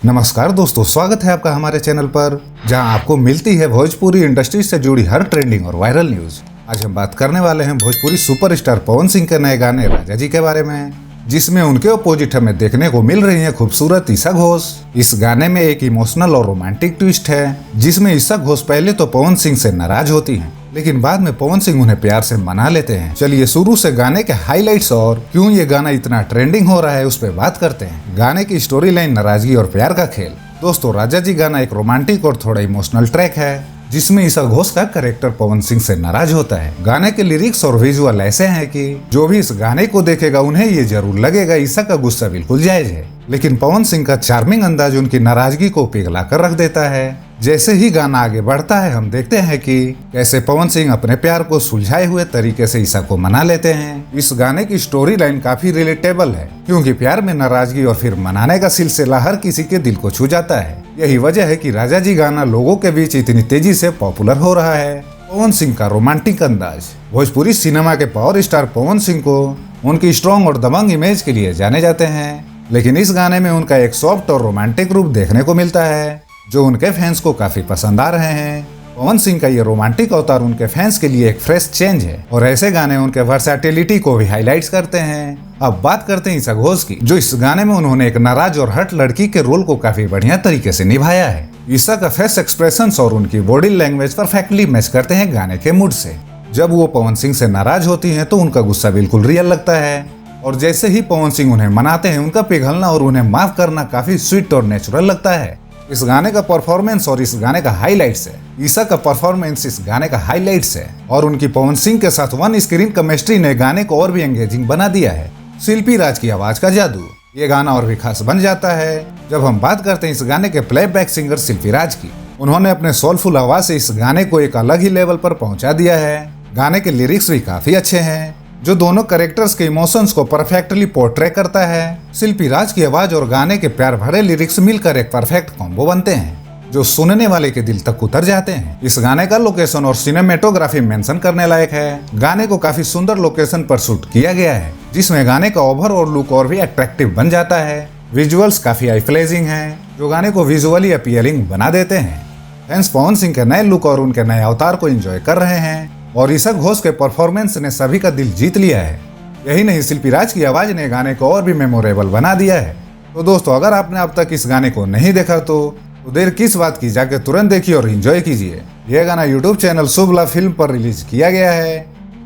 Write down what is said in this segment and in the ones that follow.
नमस्कार दोस्तों, स्वागत है आपका हमारे चैनल पर, जहां आपको मिलती है भोजपुरी इंडस्ट्री से जुड़ी हर ट्रेंडिंग और वायरल न्यूज। आज हम बात करने वाले हैं भोजपुरी सुपरस्टार पवन सिंह के नए गाने राजा जी के बारे में, जिसमें उनके अपोजिट हमें देखने को मिल रही है खूबसूरत ईशा घोष। इस गाने में एक इमोशनल और रोमांटिक ट्विस्ट है, जिसमें ईशा घोष पहले तो पवन सिंह से नाराज होती हैं, लेकिन बाद में पवन सिंह उन्हें प्यार से मना लेते हैं। चलिए शुरू से गाने के हाइलाइट्स और क्यों ये गाना इतना ट्रेंडिंग हो रहा है उस पर बात करते हैं। गाने की स्टोरी लाइन नाराजगी और प्यार का खेल। दोस्तों, राजा जी गाना एक रोमांटिक और थोड़ा इमोशनल ट्रैक है, जिसमें ईशा घोष का कैरेक्टर पवन सिंह से नाराज होता है। गाने के लिरिक्स और विजुअल ऐसे हैं कि जो भी इस गाने को देखेगा उन्हें ये जरूर लगेगा ईशा का गुस्सा बिल्कुल जायज है, लेकिन पवन सिंह का चार्मिंग अंदाज उनकी नाराजगी को पिघला कर रख देता है। जैसे ही गाना आगे बढ़ता है, हम देखते हैं कि कैसे पवन सिंह अपने प्यार को सुलझाए हुए तरीके से ईशा को मना लेते हैं। इस गाने की स्टोरी लाइन काफी रिलेटेबल है, क्योंकि प्यार में नाराजगी और फिर मनाने का सिलसिला हर किसी के दिल को छू जाता है। यही वजह है कि राजा जी गाना लोगों के बीच इतनी तेजी से पॉपुलर हो रहा है। पवन सिंह का रोमांटिक अंदाज। भोजपुरी सिनेमा के पावर स्टार पवन सिंह को उनकी स्ट्रॉन्ग और दबंग इमेज के लिए जाने जाते हैं, लेकिन इस गाने में उनका एक सॉफ्ट और रोमांटिक रूप देखने को मिलता है, जो उनके फैंस को काफी पसंद आ रहे हैं। पवन सिंह का ये रोमांटिक अवतार उनके फैंस के लिए एक फ्रेश चेंज है, और ऐसे गाने उनके वर्सैटिलिटी को भी हाईलाइट्स करते हैं। अब बात करते हैं ईशा घोष की, जो इस गाने में उन्होंने एक नाराज और हर्ट लड़की के रोल को काफी बढ़िया तरीके से निभाया है। ईशा का फेस एक्सप्रेशंस और उनकी बॉडी लैंग्वेज परफेक्टली मैच करते हैं गाने के मूड से। जब वो पवन सिंह से नाराज होती हैं तो उनका गुस्सा बिल्कुल रियल लगता है, और जैसे ही पवन सिंह उन्हें मनाते हैं, उनका पिघलना और उन्हें माफ करना काफी स्वीट और नेचुरल लगता है। इस गाने का परफॉर्मेंस और इस गाने का हाइलाइट्स है। ईशा का परफॉर्मेंस इस गाने का हाइलाइट्स है, और उनकी पवन सिंह के साथ वन स्क्रीन केमिस्ट्री ने गाने को और भी एंगेजिंग बना दिया है। शिल्पी राज की आवाज का जादू। ये गाना और भी खास बन जाता है जब हम बात करते हैं इस गाने के प्लेबैक सिंगर शिल्पी राज की। उन्होंने अपने सोलफुल आवाज से इस गाने को एक अलग ही लेवल पर पहुंचा दिया है। गाने के लिरिक्स भी काफी अच्छे हैं, जो दोनों कैरेक्टर्स के इमोशंस को परफेक्टली पोर्ट्रे करता है। शिल्पी राज की आवाज और गाने के प्यार भरे लिरिक्स मिलकर एक परफेक्ट कॉम्बो बनते हैं, जो सुनने वाले के दिल तक उतर जाते हैं। इस गाने का लोकेशन और सिनेमेटोग्राफी मेंशन करने लायक है। गाने को काफी सुंदर लोकेशन पर शूट किया गया है, जिसमें गाने का ओवरऑल लुक और भी अट्रैक्टिव बन जाता है। विजुअल्स काफी आई प्लेजिंग हैं, जो गाने को विजुअली अपीलिंग बना देते हैं। फैंस पवन सिंह के नए लुक और उनके नए अवतार को एंजॉय कर रहे हैं, और ईशा घोष के परफॉर्मेंस ने सभी का दिल जीत लिया है। यही नहीं, शिल्पी राज की आवाज ने गाने को और भी मेमोरेबल बना दिया है। तो दोस्तों, अगर आपने अब तक इस गाने को नहीं देखा तो देर किस बात की, जाके तुरंत देखिए और एंजॉय कीजिए। यह गाना यूट्यूब चैनल शुभला फिल्म पर रिलीज किया गया है,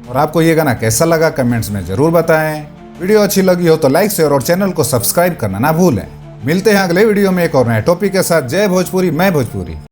और आपको ये गाना कैसा लगा कमेंट्स में जरूर बताएं। वीडियो अच्छी लगी हो तो लाइक, शेयर और चैनल को सब्सक्राइब करना ना भूलें। मिलते हैं अगले वीडियो में एक और नए टॉपिक के साथ। जय भोजपुरी, मैं भोजपुरी।